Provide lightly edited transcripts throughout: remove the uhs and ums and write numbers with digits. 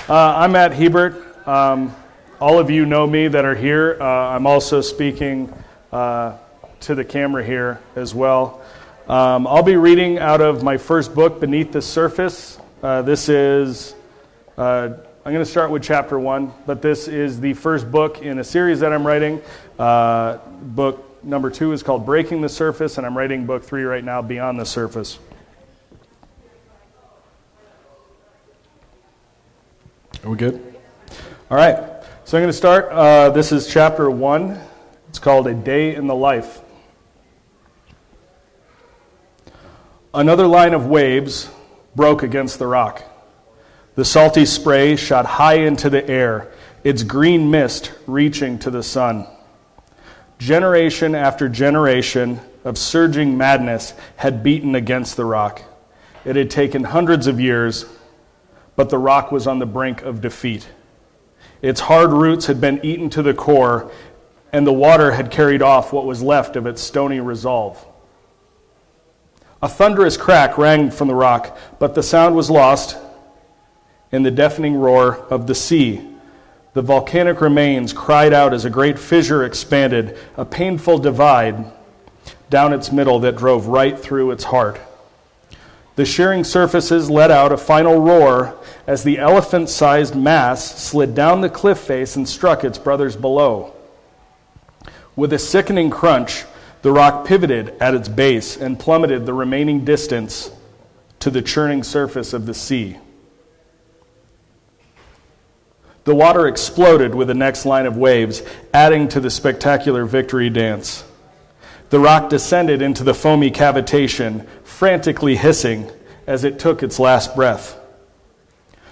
I'm at Hebert. All of you know me that are here. I'm also speaking to the camera here as well. I'll be reading out of my first book, Beneath the Surface. I'm going to start with chapter 1, but this is the first book in a series that I'm writing. Book number 2 is called Breaking the Surface, and I'm writing book 3 right now, Beyond the Surface. Are we good? All right, so I'm going to start. This is chapter 1. It's called A Day in the Life. Another line of waves broke against the rock. The salty spray shot high into the air, its green mist reaching to the sun. Generation after generation of surging madness had beaten against the rock. It had taken hundreds of years, but the rock was on the brink of defeat. Its hard roots had been eaten to the core, and the water had carried off what was left of its stony resolve. A thunderous crack rang from the rock, but the sound was lost in the deafening roar of the sea. The volcanic remains cried out as a great fissure expanded, a painful divide down its middle that drove right through its heart. The shearing surfaces let out a final roar as the elephant-sized mass slid down the cliff face and struck its brothers below. With a sickening crunch, the rock pivoted at its base and plummeted the remaining distance to the churning surface of the sea. The water exploded with the next line of waves, adding to the spectacular victory dance. The rock descended into the foamy cavitation, frantically hissing as it took its last breath.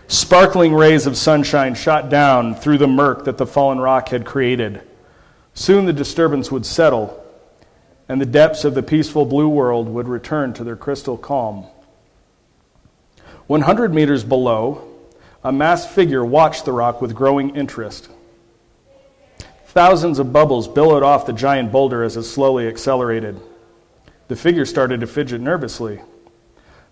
Sparkling rays of sunshine shot down through the murk that the fallen rock had created. Soon the disturbance would settle, and the depths of the peaceful blue world would return to their crystal calm. 100 meters below, a masked figure watched the rock with growing interest. Thousands of bubbles billowed off the giant boulder as it slowly accelerated. The figure started to fidget nervously.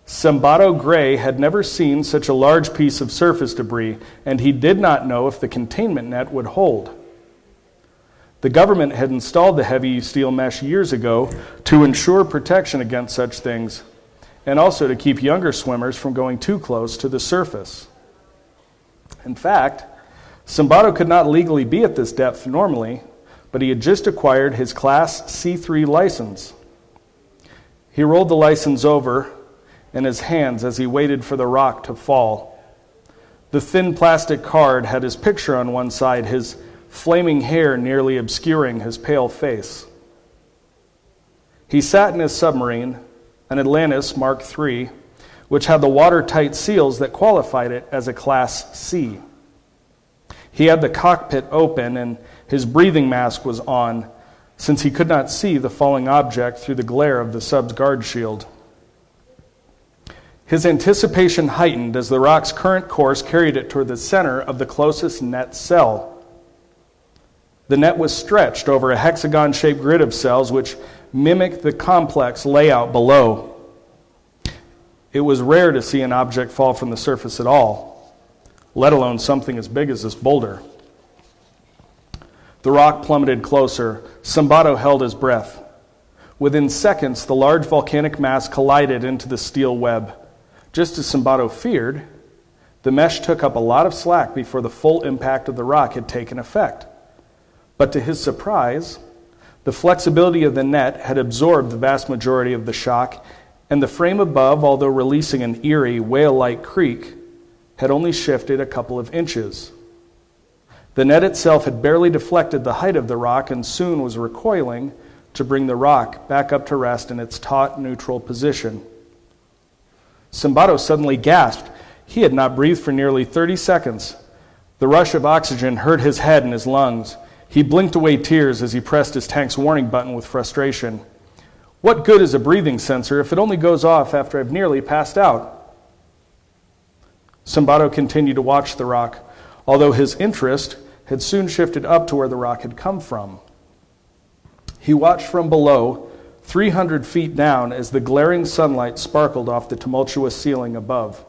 Sambato Gray had never seen such a large piece of surface debris, and he did not know if the containment net would hold. The government had installed the heavy steel mesh years ago to ensure protection against such things, and also to keep younger swimmers from going too close to the surface. In fact, Sambato could not legally be at this depth normally, but he had just acquired his Class C3 license. He rolled the license over in his hands as he waited for the rock to fall. The thin plastic card had his picture on one side, his flaming hair nearly obscuring his pale face. He sat in his submarine, an Atlantis Mark III, which had the watertight seals that qualified it as a Class C. He had the cockpit open and his breathing mask was on, since he could not see the falling object through the glare of the sub's guard shield. His anticipation heightened as the rock's current course carried it toward the center of the closest net cell. The net was stretched over a hexagon-shaped grid of cells which mimicked the complex layout below. It was rare to see an object fall from the surface at all, let alone something as big as this boulder. The rock plummeted closer. Sambato held his breath. Within seconds, the large volcanic mass collided into the steel web. Just as Sambato feared, the mesh took up a lot of slack before the full impact of the rock had taken effect. But to his surprise, the flexibility of the net had absorbed the vast majority of the shock, and the frame above, although releasing an eerie, whale-like creak, had only shifted a couple of inches. The net itself had barely deflected the height of the rock and soon was recoiling to bring the rock back up to rest in its taut, neutral position. Sambato suddenly gasped. He had not breathed for nearly 30 seconds. The rush of oxygen hurt his head and his lungs. He blinked away tears as he pressed his tank's warning button with frustration. What good is a breathing sensor if it only goes off after I've nearly passed out? Sambato continued to watch the rock, although his interest had soon shifted up to where the rock had come from. He watched from below, 300 feet down, as the glaring sunlight sparkled off the tumultuous ceiling above.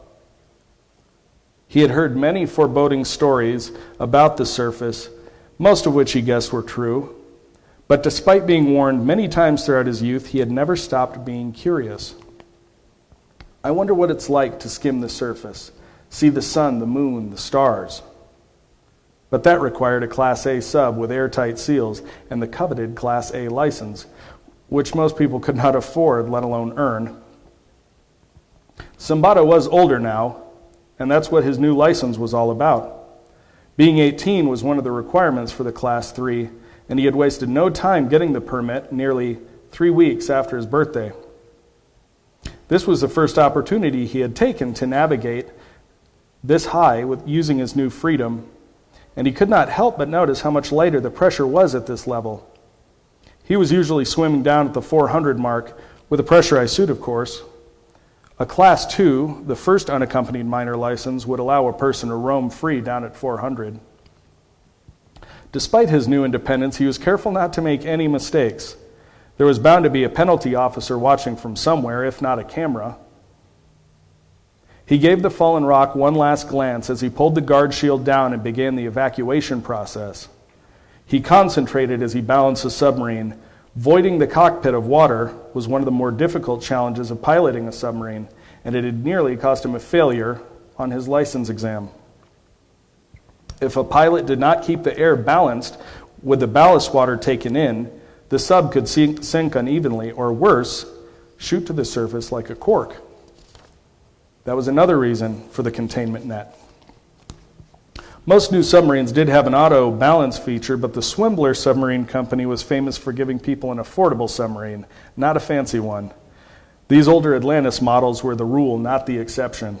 He had heard many foreboding stories about the surface, most of which he guessed were true. But despite being warned many times throughout his youth, he had never stopped being curious. I wonder what it's like to skim the surface, see the sun, the moon, the stars. But that required a Class A sub with airtight seals and the coveted Class A license, which most people could not afford, let alone earn. Zimbardo was older now, and that's what his new license was all about. Being 18 was one of the requirements for the Class 3, and he had wasted no time getting the permit nearly 3 weeks after his birthday. This was the first opportunity he had taken to navigate this high with using his new freedom, and he could not help but notice how much lighter the pressure was at this level. He was usually swimming down at the 400 mark, with a pressurized suit, of course. A Class 2, the first unaccompanied minor license, would allow a person to roam free down at 400. Despite his new independence, he was careful not to make any mistakes. There was bound to be a penalty officer watching from somewhere, if not a camera. He gave the fallen rock one last glance as he pulled the guard shield down and began the evacuation process. He concentrated as he balanced the submarine. Voiding the cockpit of water was one of the more difficult challenges of piloting a submarine, and it had nearly cost him a failure on his license exam. If a pilot did not keep the air balanced with the ballast water taken in, the sub could sink unevenly, or worse, shoot to the surface like a cork. That was another reason for the containment net. Most new submarines did have an auto balance feature, but the Swimbler Submarine Company was famous for giving people an affordable submarine, not a fancy one. These older Atlantis models were the rule, not the exception.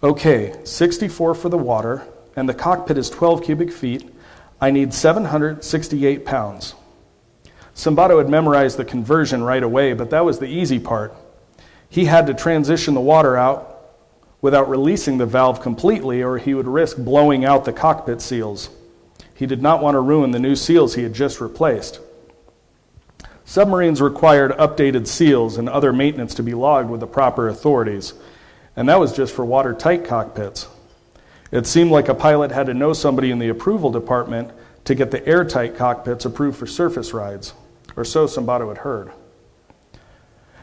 Okay, 64 for the water, and the cockpit is 12 cubic feet. I need 768 pounds. Zimbardo had memorized the conversion right away, but that was the easy part. He had to transition the water out without releasing the valve completely, or he would risk blowing out the cockpit seals. He did not want to ruin the new seals he had just replaced. Submarines required updated seals and other maintenance to be logged with the proper authorities, and that was just for watertight cockpits. It seemed like a pilot had to know somebody in the approval department to get the airtight cockpits approved for surface rides, or so Zimbardo had heard.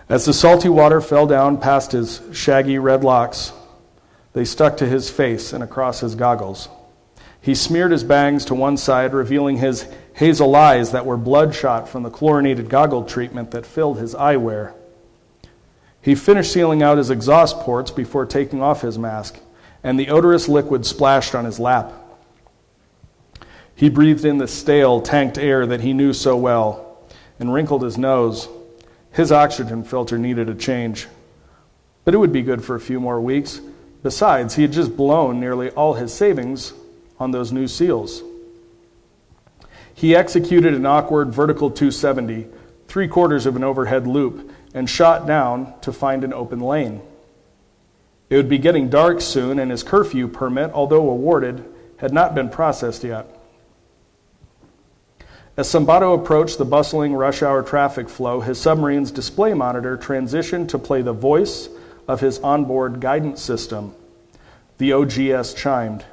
As the salty water fell down past his shaggy red locks, they stuck to his face and across his goggles. He smeared his bangs to one side, revealing his hazel eyes that were bloodshot from the chlorinated goggle treatment that filled his eyewear. He finished sealing out his exhaust ports before taking off his mask, and the odorous liquid splashed on his lap. He breathed in the stale, tanked air that he knew so well and wrinkled his nose. His oxygen filter needed a change, but it would be good for a few more weeks. Besides, he had just blown nearly all his savings on those new seals. He executed an awkward vertical 270, 3/4 of an overhead loop, and shot down to find an open lane. It would be getting dark soon, and his curfew permit, although awarded, had not been processed yet. As Zimbardo approached the bustling rush-hour traffic flow, his submarine's display monitor transitioned to play the voice of his onboard guidance system. The OGS chimed.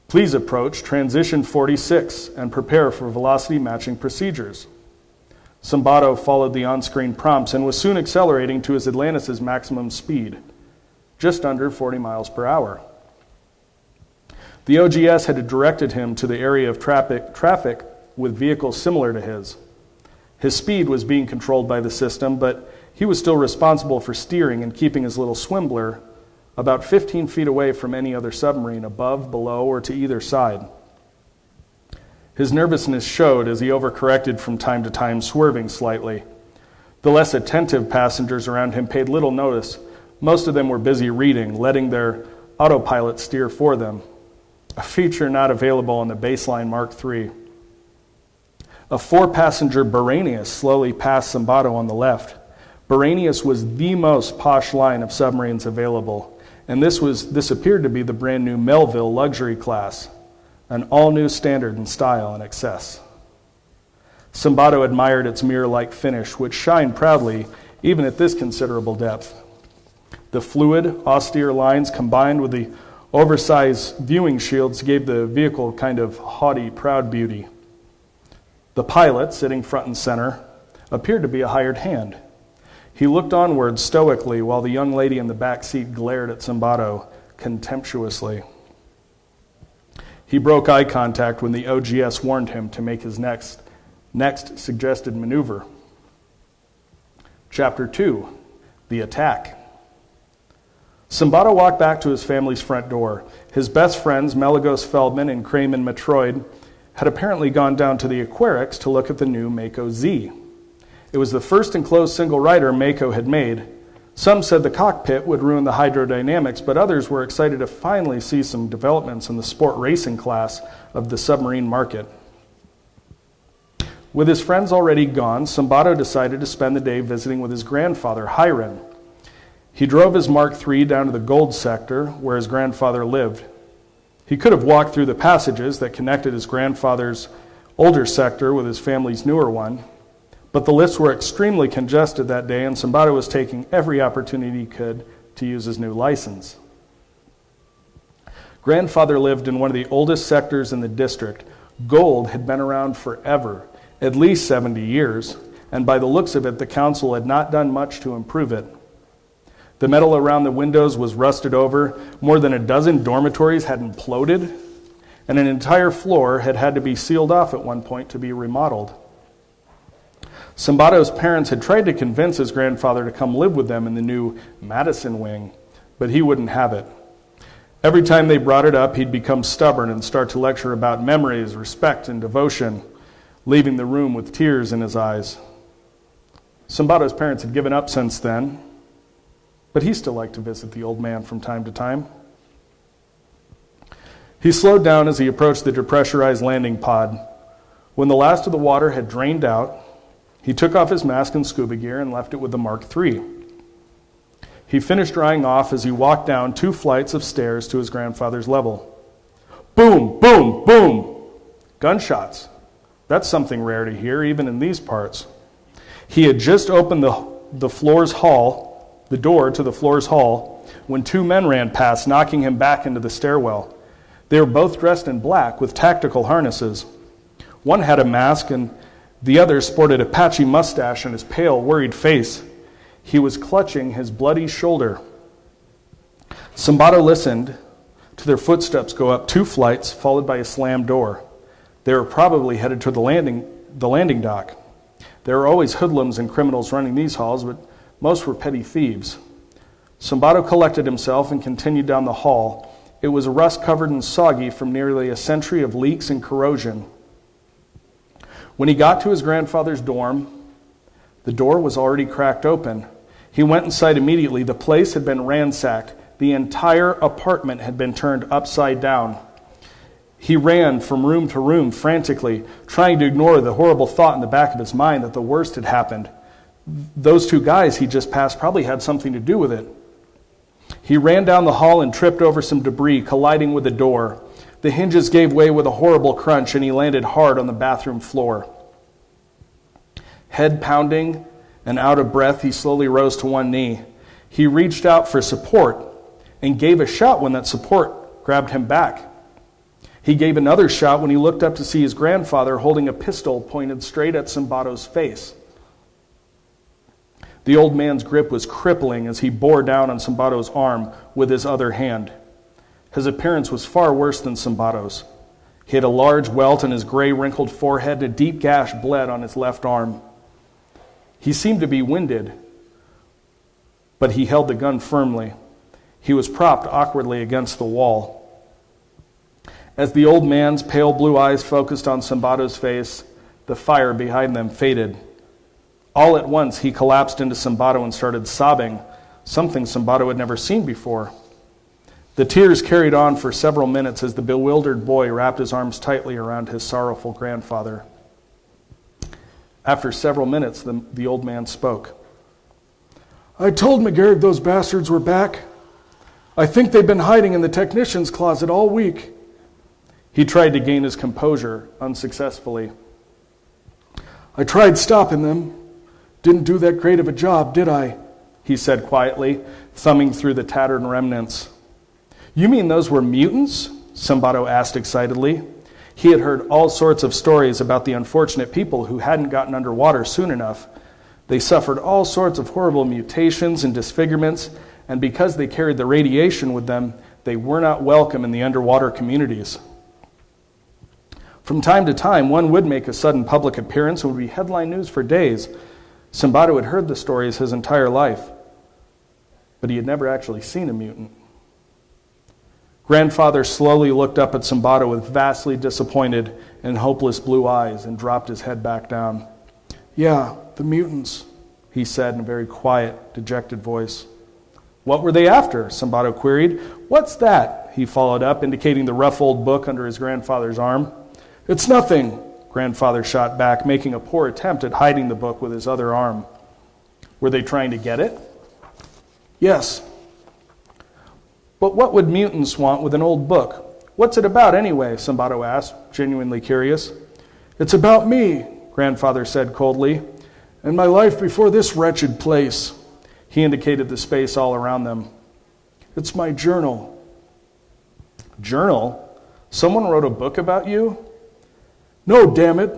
Please approach transition 46 and prepare for velocity matching procedures. Zimbardo followed the on-screen prompts and was soon accelerating to his Atlantis' maximum speed, just under 40 miles per hour. The OGS had directed him to the area of traffic with vehicles similar to his. His speed was being controlled by the system, but he was still responsible for steering and keeping his little Swimbler about 15 feet away from any other submarine above, below, or to either side. His nervousness showed as he overcorrected from time to time, swerving slightly. The less attentive passengers around him paid little notice. Most of them were busy reading, letting their autopilot steer for them, a feature not available on the baseline Mark III. A 4-passenger Baranius slowly passed Zimbardo on the left. Baranius was the most posh line of submarines available, and this appeared to be the brand new Melville luxury class, an all-new standard in style and excess. Zimbardo admired its mirror-like finish, which shined proudly even at this considerable depth. The fluid, austere lines combined with the Oversized viewing shields gave the vehicle kind of haughty, proud beauty. The pilot, sitting front and center, appeared to be a hired hand. He looked onward stoically while the young lady in the back seat glared at Zimbardo contemptuously. He broke eye contact when the OGS warned him to make his next suggested maneuver. Chapter 2, The Attack. Zimbardo walked back to his family's front door. His best friends, Melagos Feldman and Kramen Metroid, had apparently gone down to the Aquarics to look at the new Mako Z. It was the first enclosed single-rider Mako had made. Some said the cockpit would ruin the hydrodynamics, but others were excited to finally see some developments in the sport racing class of the submarine market. With his friends already gone, Zimbardo decided to spend the day visiting with his grandfather, Hiram. He drove his Mark III down to the gold sector where his grandfather lived. He could have walked through the passages that connected his grandfather's older sector with his family's newer one, but the lifts were extremely congested that day, and Zimbardo was taking every opportunity he could to use his new license. Grandfather lived in one of the oldest sectors in the district. Gold had been around forever, at least 70 years, and by the looks of it, the council had not done much to improve it. The metal around the windows was rusted over, more than a dozen dormitories had imploded, and an entire floor had had to be sealed off at one point to be remodeled. Zimbardo's parents had tried to convince his grandfather to come live with them in the new Madison wing, but he wouldn't have it. Every time they brought it up, he'd become stubborn and start to lecture about memories, respect, and devotion, leaving the room with tears in his eyes. Zimbardo's parents had given up since then, but he still liked to visit the old man from time to time. He slowed down as he approached the depressurized landing pod. When the last of the water had drained out, he took off his mask and scuba gear and left it with the Mark III. He finished drying off as he walked down 2 flights of stairs to his grandfather's level. Boom, boom, boom! Gunshots. That's something rare to hear, even in these parts. He had just opened the door to the floor's hall, when 2 men ran past, knocking him back into the stairwell. They were both dressed in black with tactical harnesses. One had a mask, and the other sported a patchy mustache on his pale, worried face. He was clutching his bloody shoulder. Zimbardo listened to their footsteps go up 2 flights, followed by a slammed door. They were probably headed to the landing dock. There are always hoodlums and criminals running these halls, but most were petty thieves. Zimbardo collected himself and continued down the hall. It was rust-covered and soggy from nearly a century of leaks and corrosion. When he got to his grandfather's dorm, the door was already cracked open. He went inside immediately. The place had been ransacked. The entire apartment had been turned upside down. He ran from room to room frantically, trying to ignore the horrible thought in the back of his mind that the worst had happened. Those 2 guys he just passed probably had something to do with it. He ran down the hall and tripped over some debris, colliding with the door. The hinges gave way with a horrible crunch, and he landed hard on the bathroom floor. Head pounding and out of breath, he slowly rose to one knee. He reached out for support and gave a shout when that support grabbed him back. He gave another shout when he looked up to see his grandfather holding a pistol pointed straight at Zimbardo's face. The old man's grip was crippling as he bore down on Zimbardo's arm with his other hand. His appearance was far worse than Zimbardo's. He had a large welt on his gray, wrinkled forehead, and a deep gash bled on his left arm. He seemed to be winded, but he held the gun firmly. He was propped awkwardly against the wall. As the old man's pale blue eyes focused on Zimbardo's face, the fire behind them faded. All at once, he collapsed into Zimbardo and started sobbing, something Zimbardo had never seen before. The tears carried on for several minutes as the bewildered boy wrapped his arms tightly around his sorrowful grandfather. After several minutes, the old man spoke. "I told McGarrett those bastards were back. I think they've been hiding in the technician's closet all week." He tried to gain his composure, unsuccessfully. "I tried stopping them. Didn't do that great of a job, did I?" he said quietly, thumbing through the tattered remnants. You mean those were mutants? Sambato asked excitedly. He had heard all sorts of stories about the unfortunate people who hadn't gotten underwater soon enough. They suffered all sorts of horrible mutations and disfigurements, and because they carried the radiation with them, they were not welcome in the underwater communities. From time to time, one would make a sudden public appearance and would be headline news for days. Sambato had heard the stories his entire life, but he had never actually seen a mutant. Grandfather slowly looked up at Sambato with vastly disappointed and hopeless blue eyes and dropped his head back down. Yeah, the mutants, he said in a very quiet, dejected voice. What were they after? Sambato queried. What's that? He followed up, indicating the rough old book under his grandfather's arm. It's nothing, Grandfather shot back, making a poor attempt at hiding the book with his other arm. Were they trying to get it? Yes. But what would mutants want with an old book? What's it about anyway? Sambato asked, genuinely curious. It's about me, Grandfather said coldly, and my life before this wretched place. He indicated the space all around them. It's my journal. Journal? Someone wrote a book about you? No, damn it.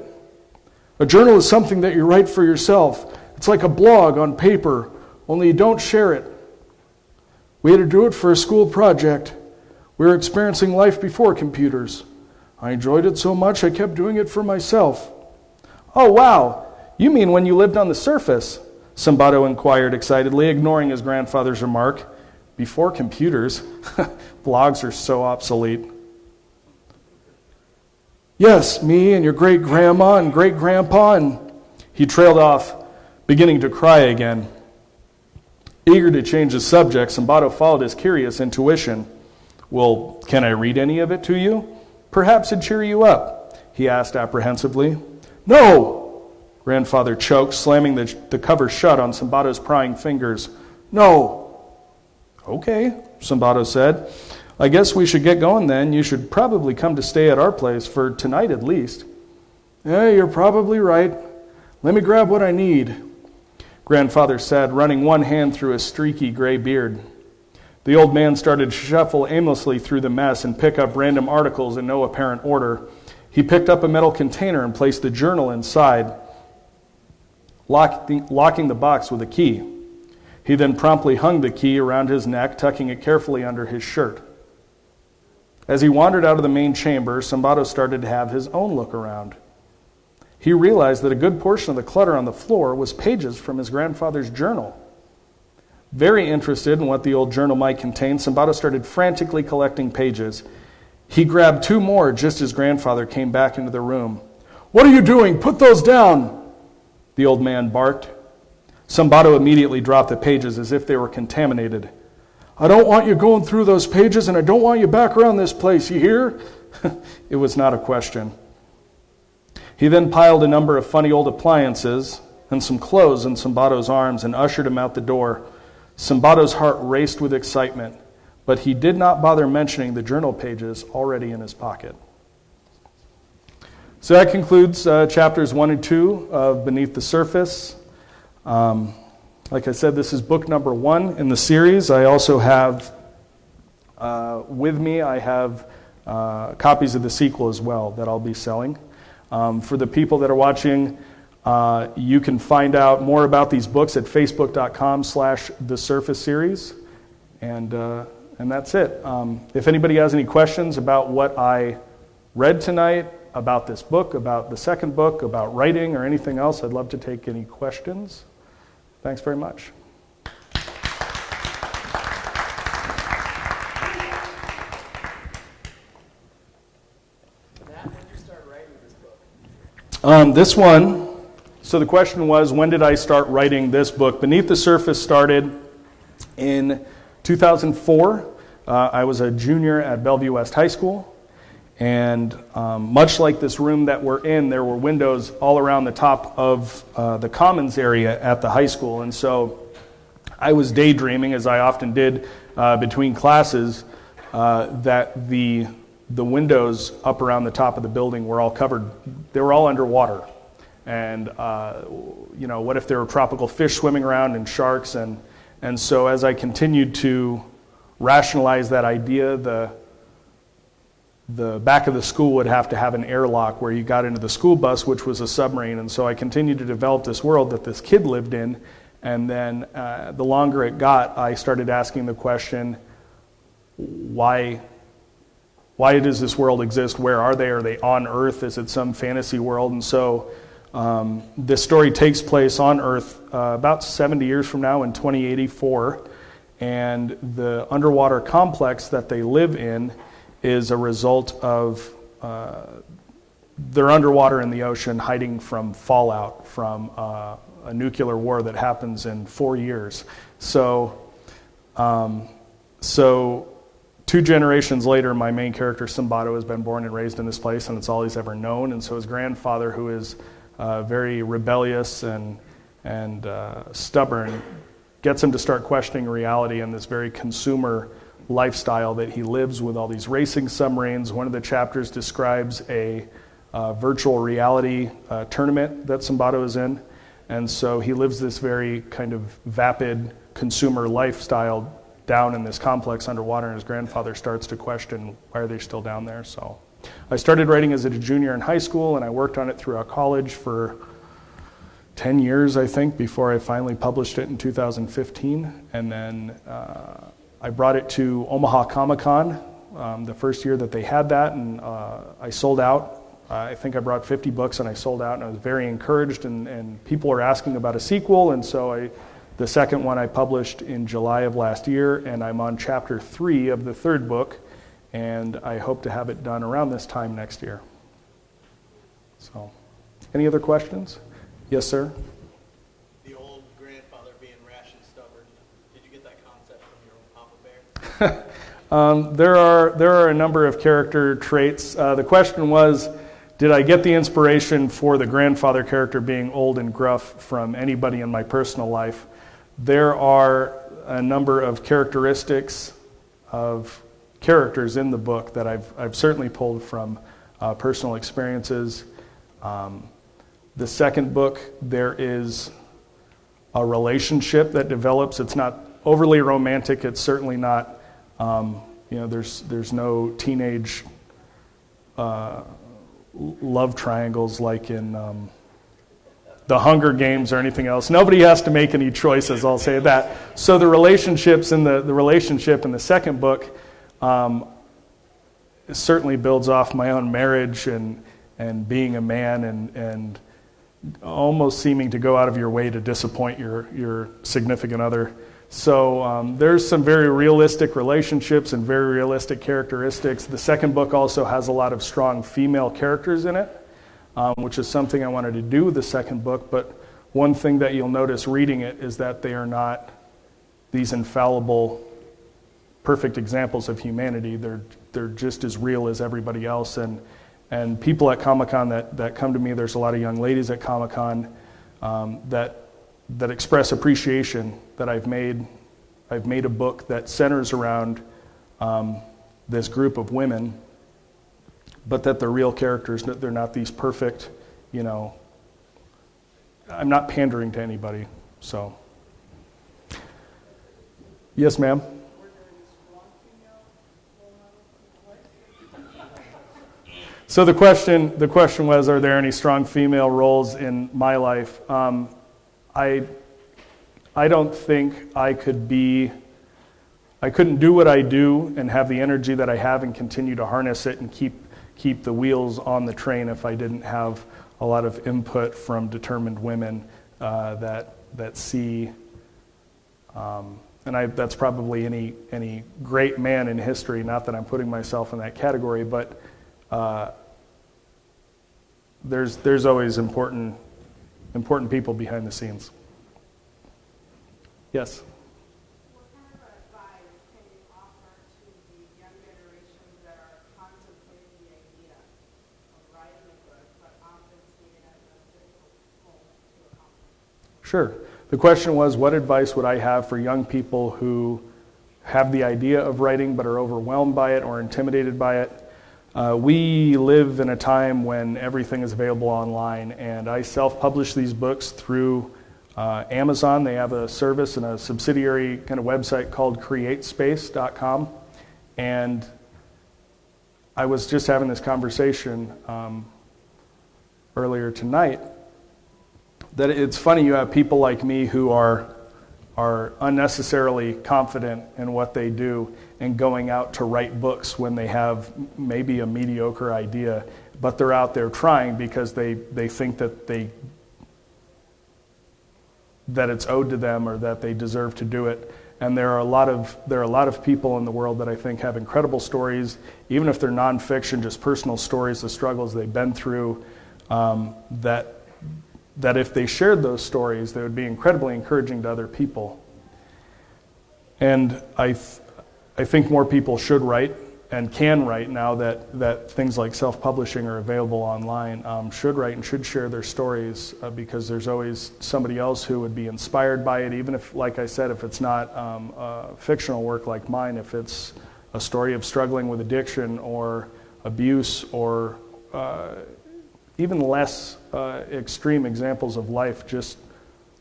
A journal is something that you write for yourself. It's like a blog on paper, only you don't share it. We had to do it for a school project. We were experiencing life before computers. I enjoyed it so much I kept doing it for myself. Oh, wow. You mean when you lived on the surface? Sambato inquired excitedly, ignoring his grandfather's remark. Before computers? Blogs are so obsolete. Yes, me and your great-grandma and great-grandpa, and he trailed off, beginning to cry again. Eager to change the subject, Sambato followed his curious intuition. Well, can I read any of it to you? Perhaps it'd cheer you up, he asked apprehensively. No! Grandfather choked, slamming the cover shut on Sambato's prying fingers. No! Okay, Sambato said. I guess we should get going then. You should probably come to stay at our place for tonight at least. Yeah, you're probably right. Let me grab what I need, Grandfather said, running one hand through his streaky gray beard. The old man started to shuffle aimlessly through the mess and pick up random articles in no apparent order. He picked up a metal container and placed the journal inside, locking the box with a key. He then promptly hung the key around his neck, tucking it carefully under his shirt. As he wandered out of the main chamber, Sambato started to have his own look around. He realized that a good portion of the clutter on the floor was pages from his grandfather's journal. Very interested in what the old journal might contain, Sambato started frantically collecting pages. He grabbed two more just as grandfather came back into the room. What are you doing? Put those down, the old man barked. Sambato immediately dropped the pages as if they were contaminated. I don't want you going through those pages, and I don't want you back around this place, you hear? It was not a question. He then piled a number of funny old appliances and some clothes in Sambato's arms and ushered him out the door. Sambato's heart raced with excitement, but he did not bother mentioning the journal pages already in his pocket. So that concludes chapters 1 and 2 of Beneath the Surface. Like I said, this is book number 1 in the series. I also have, with me, I have copies of the sequel as well that I'll be selling. For the people that are watching, you can find out more about these books at facebook.com/The Surface Series. And that's it. If anybody has any questions about what I read tonight, about this book, about the second book, about writing, or anything else, I'd love to take any questions. Thanks very much. Matt, when did you start writing this book? This one, so the question was, when did I start writing this book? Beneath the Surface started in 2004. I was a junior at Bellevue West High School. And much like this room that we're in, there were windows all around the top of the commons area at the high school. And so I was daydreaming, as I often did between classes, that the windows up around the top of the building were all covered. They were all underwater. And, what if there were tropical fish swimming around and sharks? And so as I continued to rationalize that idea, the back of the school would have to have an airlock where you got into the school bus, which was a submarine. And so I continued to develop this world that this kid lived in. And then the longer it got, I started asking the question, why does this world exist? Where are they? Are they on Earth? Is it some fantasy world? And so this story takes place on Earth about 70 years from now in 2084. And the underwater complex that they live in is a result of they're underwater in the ocean hiding from fallout from a nuclear war that happens in 4 years. So 2 generations later, my main character, Simbato, has been born and raised in this place, and it's all he's ever known. And so his grandfather, who is very rebellious and stubborn, gets him to start questioning reality and this very consumer lifestyle that he lives with all these racing submarines. One of the chapters describes a virtual reality tournament that Simbato is in. And so he lives this very kind of vapid consumer lifestyle down in this complex underwater, and his grandfather starts to question, why are they still down there? So I started writing as a junior in high school, and I worked on it throughout college for 10 years, I think, before I finally published it in 2015. And then I brought it to Omaha Comic-Con the first year that they had that, and I sold out. I think I brought 50 books, and I sold out, and I was very encouraged, and people were asking about a sequel, and so the second one I published in July of last year, and I'm on chapter 3 of the third book, and I hope to have it done around this time next year. So, any other questions? Yes, sir? The old grandfather being rash and stubborn. Did you get that concept from your own Papa Bear? There are a number of character traits. The question was, did I get the inspiration for the grandfather character being old and gruff from anybody in my personal life? There are a number of characteristics of characters in the book that I've certainly pulled from personal experiences. The second book, there is a relationship that develops. It's not overly romantic. It's certainly not, there's no teenage love triangles like in the Hunger Games or anything else. Nobody has to make any choices, I'll say that. So the relationships in the relationship in the second book certainly builds off my own marriage and being a man and almost seeming to go out of your way to disappoint your significant other. So there's some very realistic relationships and very realistic characteristics. The second book also has a lot of strong female characters in it, which is something I wanted to do with the second book. But one thing that you'll notice reading it is that they are not these infallible, perfect examples of humanity. They're just as real as everybody else. And people at Comic-Con that come to me, there's a lot of young ladies at Comic-Con that express appreciation that I've made a book that centers around this group of women, but that they're real characters, that they're not these perfect, I'm not pandering to anybody, so. Yes, ma'am? So the question was, are there any strong female roles in my life? I don't think I couldn't do what I do and have the energy that I have and continue to harness it and keep the wheels on the train if I didn't have a lot of input from determined women that see, that's probably any great man in history, not that I'm putting myself in that category, but there's always important people behind the scenes. Yes? What kind of advice can you offer to the young generations that are contemplating the idea of writing a book, but often see it as a difficult goal to accomplish? Sure. The question was, what advice would I have for young people who have the idea of writing but are overwhelmed by it or intimidated by it? We live in a time when everything is available online, and I self-publish these books through Amazon, they have a service and a subsidiary kind of website called createspace.com. And I was just having this conversation earlier tonight that it's funny you have people like me who are unnecessarily confident in what they do and going out to write books when they have maybe a mediocre idea, but they're out there trying because they think that it's owed to them or that they deserve to do it. And there are a lot of people in the world that I think have incredible stories, even if they're nonfiction, just personal stories, the struggles they've been through, that if they shared those stories, they would be incredibly encouraging to other people. And I think more people should write and can write now that things like self-publishing are available online, should write and should share their stories because there's always somebody else who would be inspired by it, even if, like I said, if it's not fictional work like mine, if it's a story of struggling with addiction or abuse or even less extreme examples of life, just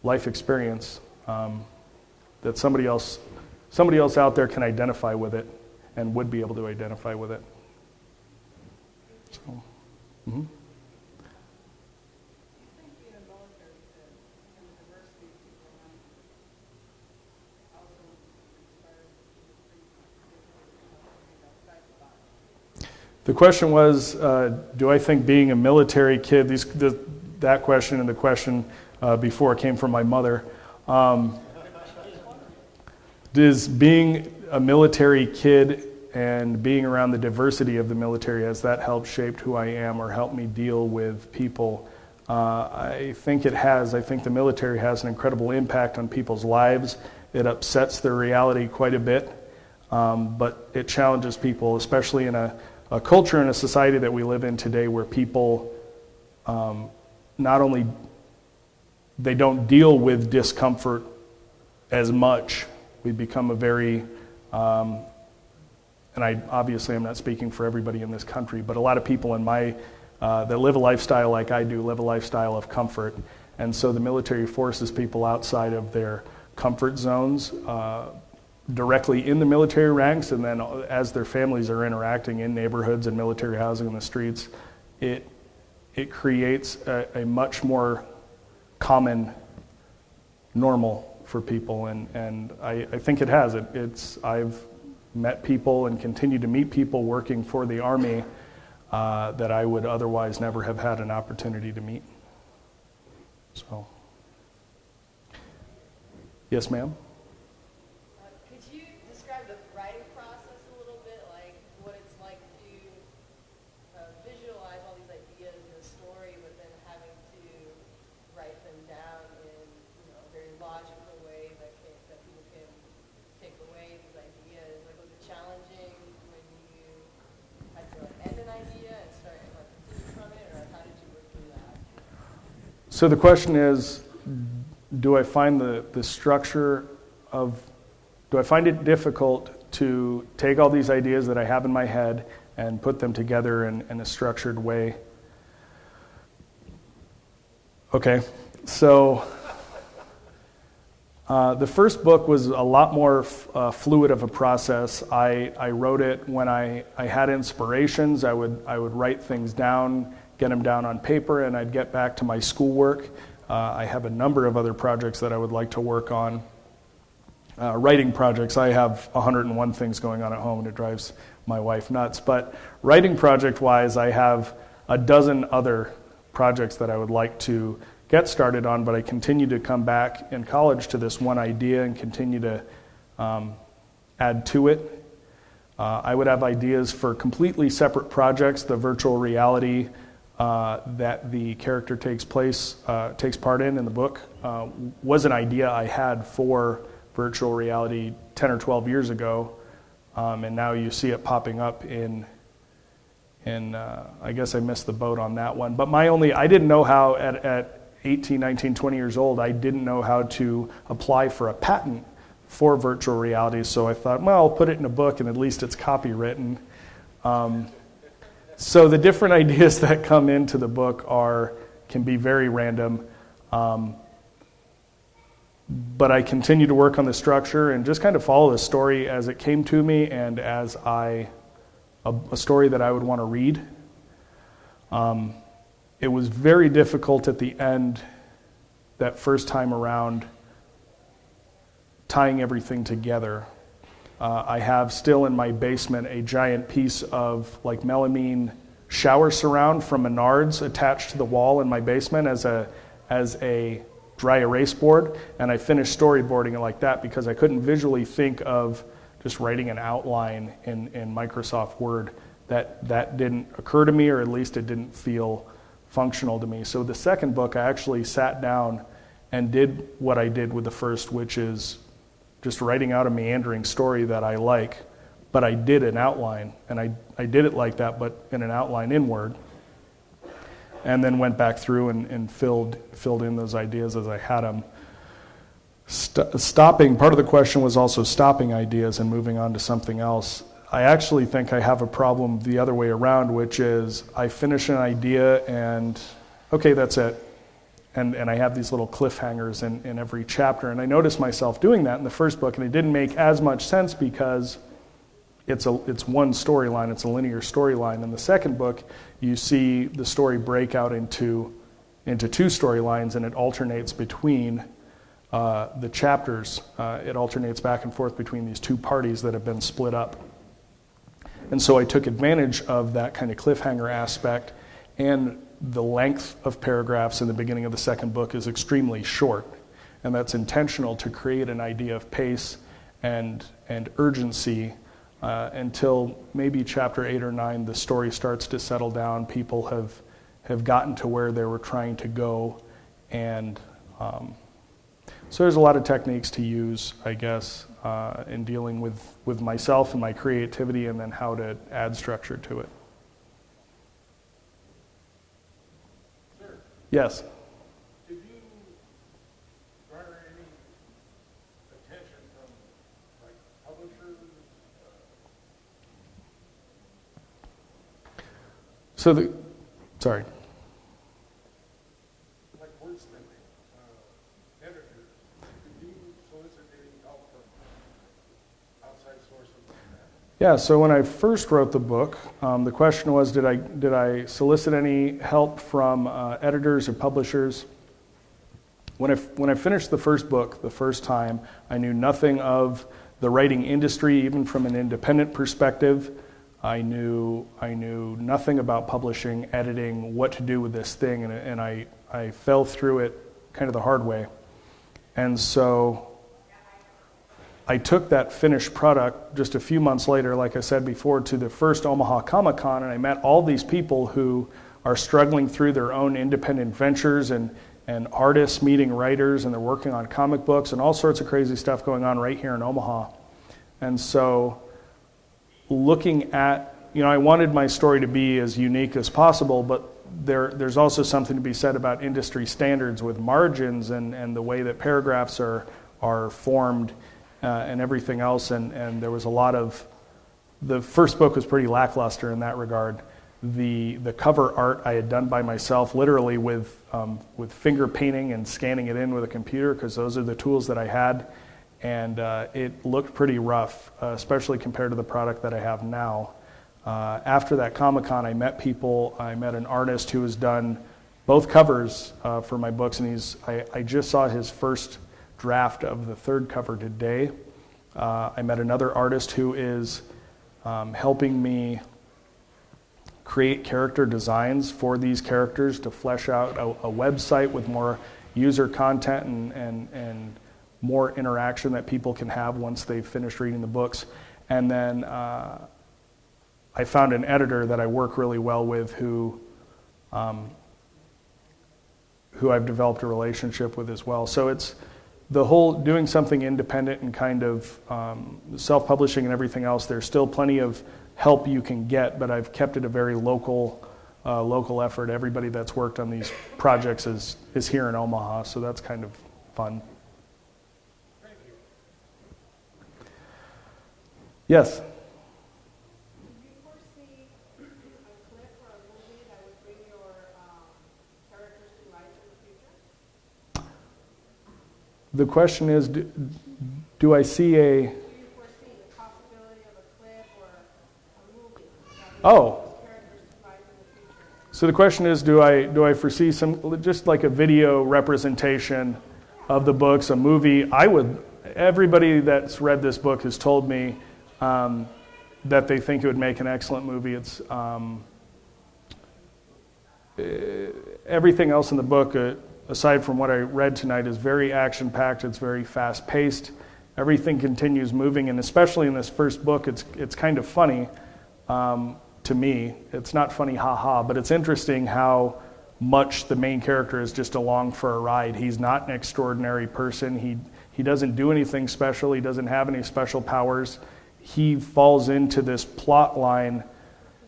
life experience, that somebody else out there can identify with it and would be able to identify with it. So, Do you think being a military kid and the diversity of people around you also inspires you to the question was, do I think being a military kid, that question and the question before came from my mother, does being a military kid and being around the diversity of the military, has that helped shape who I am or helped me deal with people? I think it has. I think the military has an incredible impact on people's lives. It upsets their reality quite a bit, but it challenges people, especially in a culture and a society that we live in today where people not only, they don't deal with discomfort as much. We become a very, and obviously I'm not speaking for everybody in this country, but a lot of people that live a lifestyle like I do live a lifestyle of comfort. And so the military forces people outside of their comfort zones directly in the military ranks, and then as their families are interacting in neighborhoods and military housing in the streets, it creates a much more common normal for people, and I think it has. I've met people and continue to meet people working for the Army that I would otherwise never have had an opportunity to meet. So, yes, ma'am? Could you describe the writing process a little bit, like what it's like to visualize all these ideas in a story, but then having to write them down in a very logical way that people can take away these ideas? Like, was it challenging when you had to end an idea and start and continue from it, or how did you work through that? So the question is, do I find the structure of, do I find it difficult to take all these ideas that I have in my head and put them together in a structured way? Okay, so the first book was a lot more fluid of a process. I wrote it when I had inspirations. I would write things down, get them down on paper, and I'd get back to my schoolwork. I have a number of other projects that I would like to work on. Writing projects, I have 101 things going on at home, and it drives my wife nuts. But writing project-wise, I have a dozen other projects that I would like to get started on, but I continue to come back in college to this one idea and continue to add to it. I would have ideas for completely separate projects. The virtual reality that the character takes part in the book was an idea I had for virtual reality 10 or 12 years ago, and now you see it popping up in I guess I missed the boat on that one. But I didn't know how at 18, 19, 20 years old, I didn't know how to apply for a patent for virtual reality, so I thought, well, I'll put it in a book and at least it's copywritten. So the different ideas that come into the book can be very random. but I continued to work on the structure and just kind of follow the story as it came to me and as a story that I would want to read. It was very difficult at the end, that first time around, tying everything together. I have still in my basement a giant piece of like melamine shower surround from Menards attached to the wall in my basement as a dry erase board, and I finished storyboarding it like that because I couldn't visually think of just writing an outline in Microsoft Word. That didn't occur to me, or at least it didn't feel functional to me. So the second book, I actually sat down and did what I did with the first, which is just writing out a meandering story that I like, but I did an outline, and I did it like that, but in an outline in Word, and then went back through and filled in those ideas as I had them. Stopping, part of the question was also stopping ideas and moving on to something else. I actually think I have a problem the other way around, which is I finish an idea and, okay, that's it. And I have these little cliffhangers in every chapter. And I noticed myself doing that in the first book, and it didn't make as much sense because it's one storyline, it's a linear storyline. In the second book, you see the story break out into two storylines, and it alternates between the chapters. It alternates back and forth between these two parties that have been split up. And so I took advantage of that kind of cliffhanger aspect, and the length of paragraphs in the beginning of the second book is extremely short, and that's intentional to create an idea of pace and urgency until maybe chapter 8 or 9 the story starts to settle down. People have gotten to where they were trying to go, and so there's a lot of techniques to use, I guess, in dealing with myself and my creativity, and then how to add structure to it. Sir, Yes. did you garner any attention from like publishers? Sorry. Like wordsmithing, editors? Did you solicit any help from outside sources like that? Yeah, so when I first wrote the book, the question was, did I solicit any help from editors or publishers? When I finished the first book the first time, I knew nothing of the writing industry, even from an independent perspective. I knew nothing about publishing, editing, what to do with this thing, and I fell through it kind of the hard way. And so I took that finished product just a few months later, like I said before, to the first Omaha Comic-Con, and I met all these people who are struggling through their own independent ventures, and artists meeting writers, and they're working on comic books and all sorts of crazy stuff going on right here in Omaha. And so looking at, I wanted my story to be as unique as possible, but there's also something to be said about industry standards with margins and the way that paragraphs are formed and everything else. And there was a lot of, the first book was pretty lackluster in that regard. The cover art I had done by myself, literally with finger painting and scanning it in with a computer, because those are the tools that I had. And it looked pretty rough, especially compared to the product that I have now. After that Comic-Con, I met people. I met an artist who has done both covers for my books, and I just saw his first draft of the third cover today. I met another artist who is helping me create character designs for these characters to flesh out a website with more user content and more interaction that people can have once they've finished reading the books. And then I found an editor that I work really well with who I've developed a relationship with as well. So it's the whole doing something independent and kind of self-publishing and everything else. There's still plenty of help you can get, but I've kept it a very local effort. Everybody that's worked on these projects is here in Omaha, so that's kind of fun. Yes? Do you foresee a clip or a movie that would bring your characters to life in the future? The question is, do I see a... Do you foresee the possibility of a clip or a movie? Oh. Characters survive in the future? So the question is, do I foresee some, just like a video representation of the books, a movie? Everybody that's read this book has told me that they think it would make an excellent movie. It's everything else in the book, aside from what I read tonight, is very action-packed. It's very fast-paced. Everything continues moving, and especially in this first book, it's kind of funny to me. It's not funny, ha-ha, but it's interesting how much the main character is just along for a ride. He's not an extraordinary person. He doesn't do anything special. He doesn't have any special powers. He falls into this plot line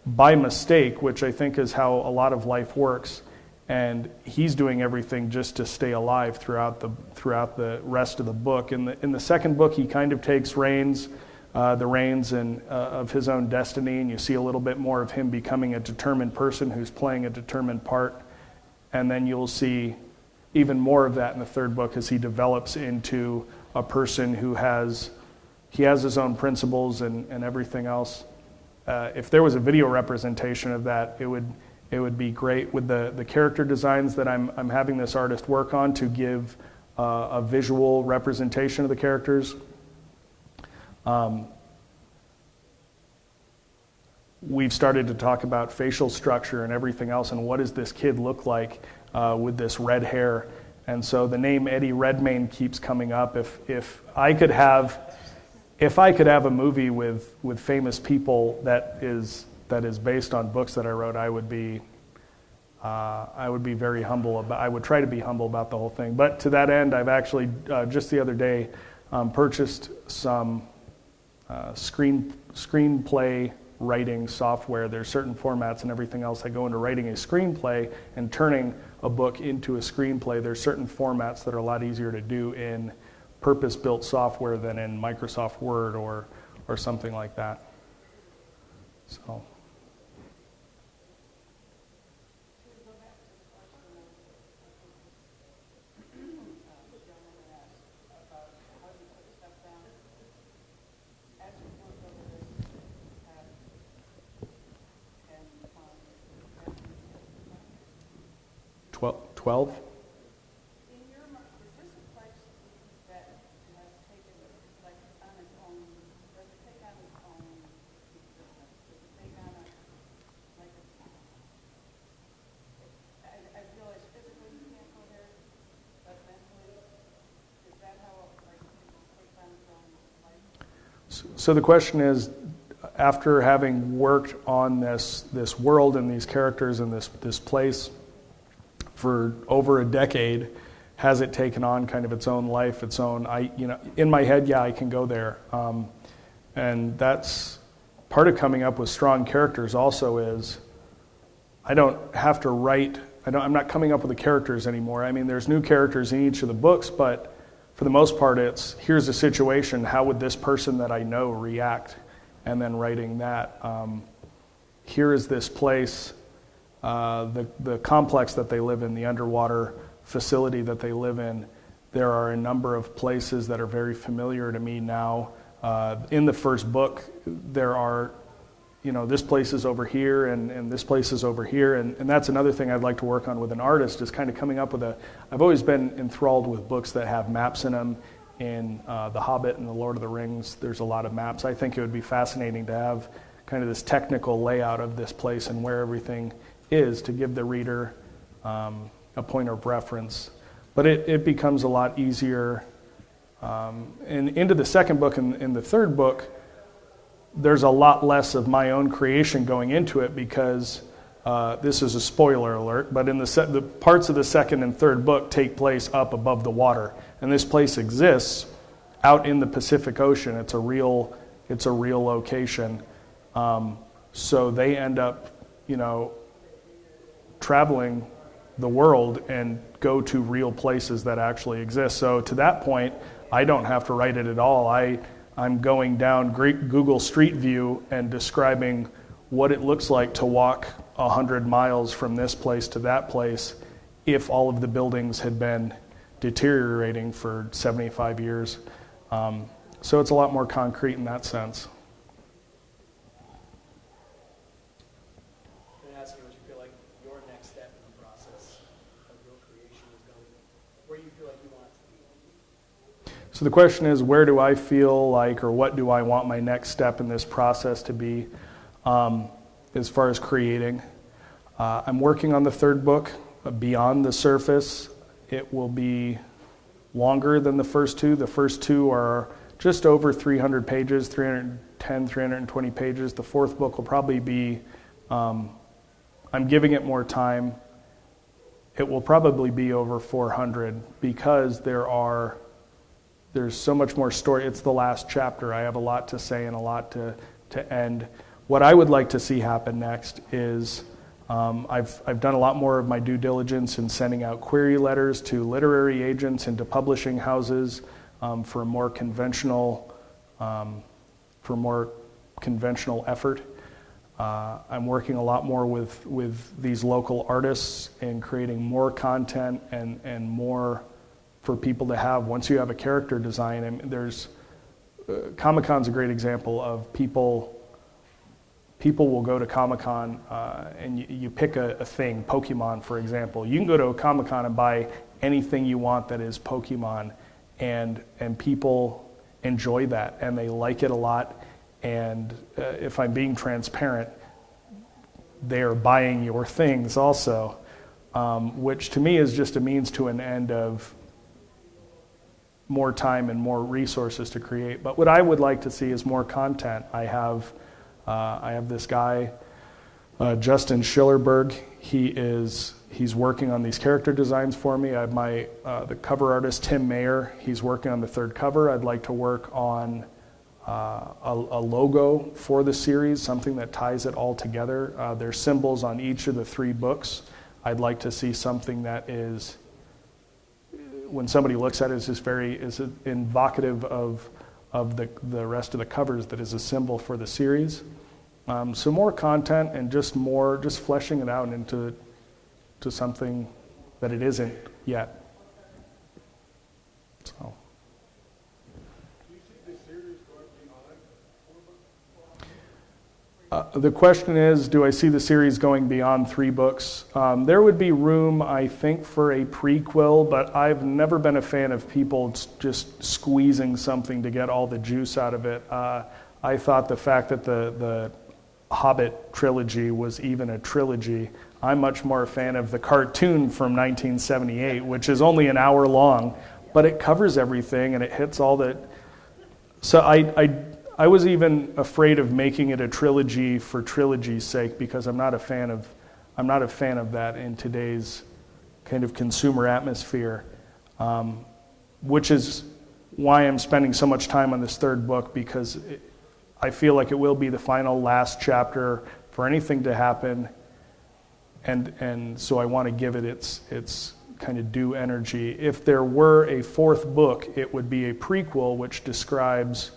by mistake, which I think is how a lot of life works. And he's doing everything just to stay alive throughout the rest of the book. In the second book, he kind of takes the reins of his own destiny, and you see a little bit more of him becoming a determined person who's playing a determined part. And then you'll see even more of that in the third book as he develops into a person who has his own principles and everything else. If there was a video representation of that, it would be great with the character designs that I'm having this artist work on to give a visual representation of the characters. We've started to talk about facial structure and everything else, and what does this kid look like with this red hair? And so the name Eddie Redmayne keeps coming up. If I could have a movie with famous people that is based on books that I wrote, I would be very humble about. I would try to be humble about the whole thing. But to that end, I've actually just the other day purchased some screenplay writing software. There's certain formats and everything else that go into writing a screenplay and turning a book into a screenplay. There's certain formats that are a lot easier to do in purpose-built software than in Microsoft Word or something like that. So. Twelve. In your mind, is this a place that has taken, like, on its own, does it take on its own existence? Does it take on a, like, I realize physically you can't go there, but mentally, is that how, like, it takes on its own life? So the question is, after having worked on this world and these characters and this place for over a decade, has it taken on kind of its own life, its own? In my head, yeah, I can go there, and that's part of coming up with strong characters. Also, is I don't have to write. I'm not coming up with the characters anymore. I mean, there's new characters in each of the books, but for the most part, it's here's a situation. How would this person that I know react? And then writing that. Here is this place. The complex that they live in, the underwater facility that they live in, there are a number of places that are very familiar to me now. In the first book, there are, this place is over here and this place is over here. And that's another thing I'd like to work on with an artist is kind of coming up with I've always been enthralled with books that have maps in them. In The Hobbit and The Lord of the Rings, there's a lot of maps. I think it would be fascinating to have kind of this technical layout of this place and where everything is to give the reader a point of reference. But it becomes a lot easier. And into the second book and in the third book, there's a lot less of my own creation going into it because this is a spoiler alert, but in the parts of the second and third book take place up above the water. And this place exists out in the Pacific Ocean. It's a real location. So they end up, traveling the world and go to real places that actually exist. So to that point, I don't have to write it at all. I'm going down Google Street View and describing what it looks like to walk 100 miles from this place to that place if all of the buildings had been deteriorating for 75 years. So it's a lot more concrete in that sense. I'm asking you what you feel like your next step in the process of your creation is going, where you feel like you want it to be. So the question is, where do I feel like, or what do I want my next step in this process to be as far as creating? I'm working on the third book, Beyond the Surface. It will be longer than the first two. The first two are just over 300 pages, 310, 320 pages. The fourth book will probably be, I'm giving it more time. It will probably be over 400 because there's so much more story. It's the last chapter. I have a lot to say and a lot to end. What I would like to see happen next is I've done a lot more of my due diligence in sending out query letters to literary agents and to publishing houses for more conventional effort. I'm working a lot more with these local artists and creating more content and more for people to have. Once you have a character design, and there's Comic-Con's a great example of people will go to Comic-Con and you pick a thing, Pokemon, for example. You can go to a Comic-Con and buy anything you want that is Pokemon, and people enjoy that, and they like it a lot. And if I'm being transparent, they are buying your things also, which to me is just a means to an end of more time and more resources to create. But what I would like to see is more content. I have this guy, Justin Schillerberg. He's working on these character designs for me. I have the cover artist Tim Mayer. He's working on the third cover. I'd like to work on a logo for the series, something that ties it all together. There's symbols on each of the three books. I'd like to see something that is, when somebody looks at it, is evocative of the rest of the covers, that is a symbol for the series. So more content and just fleshing it out into something that it isn't yet. So. Do you see this series going beyond 4 books? The question is, do I see the series going beyond 3 books? There would be room, I think, for a prequel, but I've never been a fan of people just squeezing something to get all the juice out of it. I thought the fact that the Hobbit trilogy was even a trilogy. I'm much more a fan of the cartoon from 1978, which is only an hour long, but it covers everything and it hits all the... So I was even afraid of making it a trilogy for trilogy's sake, because I'm not a fan of that in today's kind of consumer atmosphere, which is why I'm spending so much time on this third book, because I feel like it will be the final last chapter for anything to happen, and so I want to give it its kind of due energy. If there were a fourth book, it would be a prequel which describes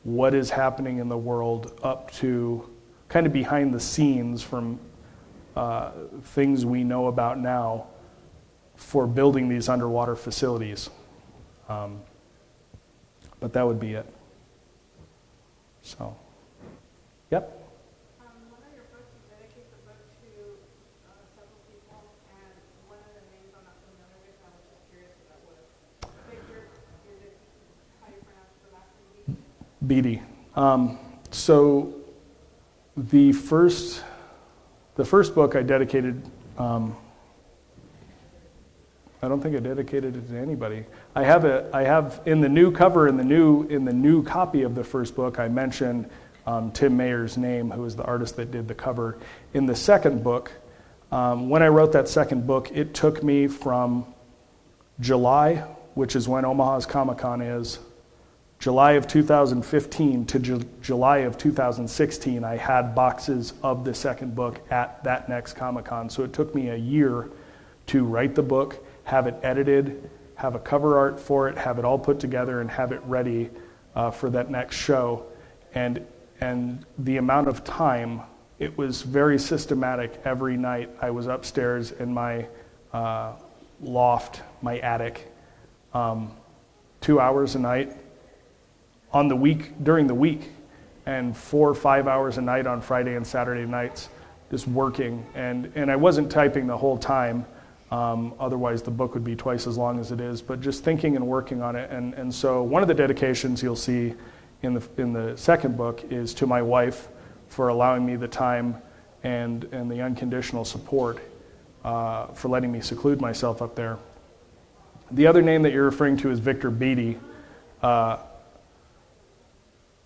what is happening in the world up to kind of behind the scenes from things we know about now for building these underwater facilities. But that would be it. So, yep. One of your books, you dedicate the book to several people, and one of the names I'm not familiar with, I was just curious what that was. Victor, is it how you pronounce the last name? Beatty. So the first book I dedicated, I don't think I dedicated it to anybody. I have in the new cover, in the new copy of the first book, I mentioned Tim Mayer's name, who is the artist that did the cover. In the second book, when I wrote that second book, it took me from July, which is when Omaha's Comic-Con is, July of 2015 to July of 2016, I had boxes of the second book at that next Comic-Con. So it took me a year to write the book, have it edited, have a cover art for it, have it all put together, and have it ready for that next show. And the amount of time, it was very systematic. Every night I was upstairs in my loft, my attic, 2 hours a night during the week, and 4 or 5 hours a night on Friday and Saturday nights, just working. And I wasn't typing the whole time, otherwise the book would be twice as long as it is, but just thinking and working on it. And so one of the dedications you'll see in the second book is to my wife for allowing me the time and the unconditional support for letting me seclude myself up there. The other name that you're referring to is Victor Beatty.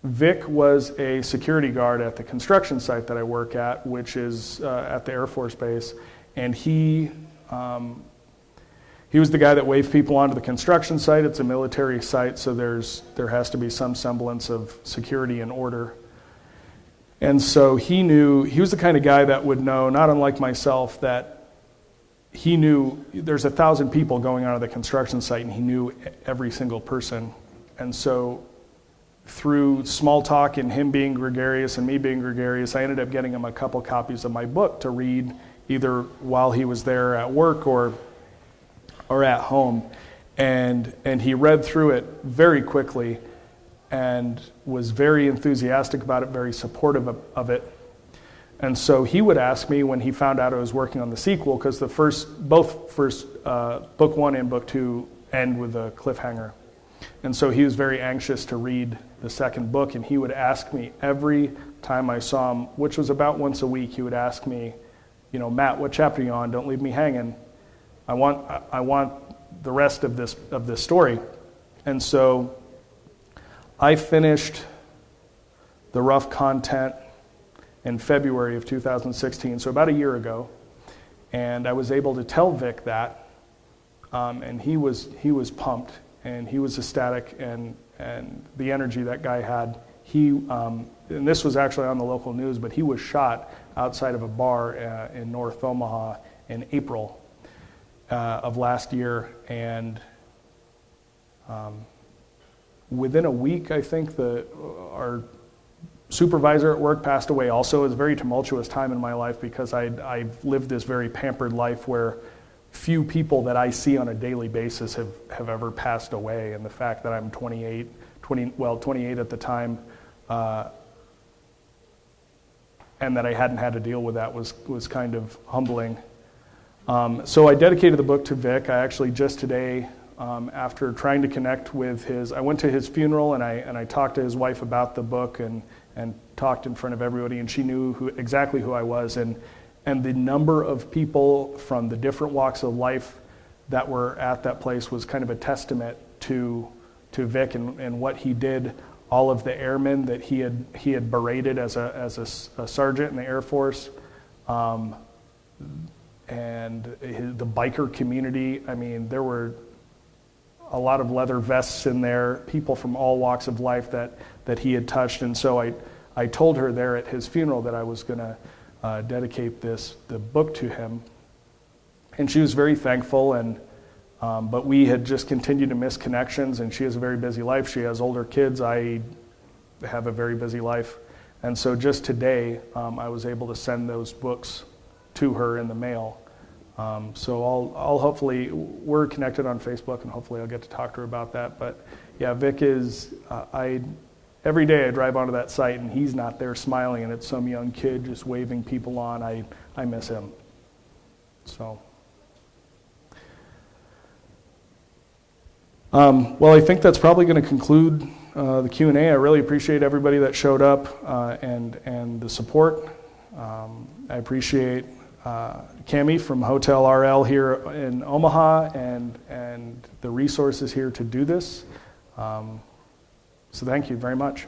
Vic was a security guard at the construction site that I work at, which is at the Air Force Base, and he was the guy that waved people onto the construction site. It's a military site, so there has to be some semblance of security and order. And so he was the kind of guy that would know, not unlike myself, that he knew there's 1,000 people going onto the construction site, and he knew every single person. And so through small talk and him being gregarious and me being gregarious, I ended up getting him a couple copies of my book to read either while he was there at work or at home. And he read through it very quickly and was very enthusiastic about it, very supportive of it. And so he would ask me when he found out I was working on the sequel, because both book 1 and book 2 end with a cliffhanger. And so he was very anxious to read the second book, and he would ask me every time I saw him, which was about once a week, he would ask me, Matt, what chapter are you on? Don't leave me hanging. I want the rest of this story. And so I finished the rough content in February of 2016, so about a year ago, and I was able to tell Vic that, and he was pumped, and he was ecstatic, and the energy that guy had. And this was actually on the local news, but he was shot outside of a bar in North Omaha in April of last year, and within a week, I think our supervisor at work passed away also. It was a very tumultuous time in my life because I've lived this very pampered life where few people that I see on a daily basis have ever passed away, and the fact that I'm 28 at the time, and that I hadn't had to deal with that was kind of humbling. So I dedicated the book to Vic. I actually just today, after trying to connect with I went to his funeral and I talked to his wife about the book and talked in front of everybody, and she knew exactly who I was, and the number of people from the different walks of life that were at that place was kind of a testament to Vic and what he did. All of the airmen that he had berated as a sergeant in the Air Force, and the biker community. I mean, there were a lot of leather vests in there, people from all walks of life that he had touched. And so I told her there at his funeral that I was going to dedicate the book to him, and she was very thankful. And but we had just continued to miss connections, and she has a very busy life. She has older kids. I have a very busy life, and so just today I was able to send those books to her in the mail. So I'll hopefully, we're connected on Facebook, and hopefully I'll get to talk to her about that. But yeah, Vic is, every day I drive onto that site and he's not there smiling, and it's some young kid just waving people on. I miss him. So, well, I think that's probably going to conclude the Q&A. I really appreciate everybody that showed up and the support. I appreciate Cami from Hotel RL here in Omaha and the resources here to do this. So thank you very much.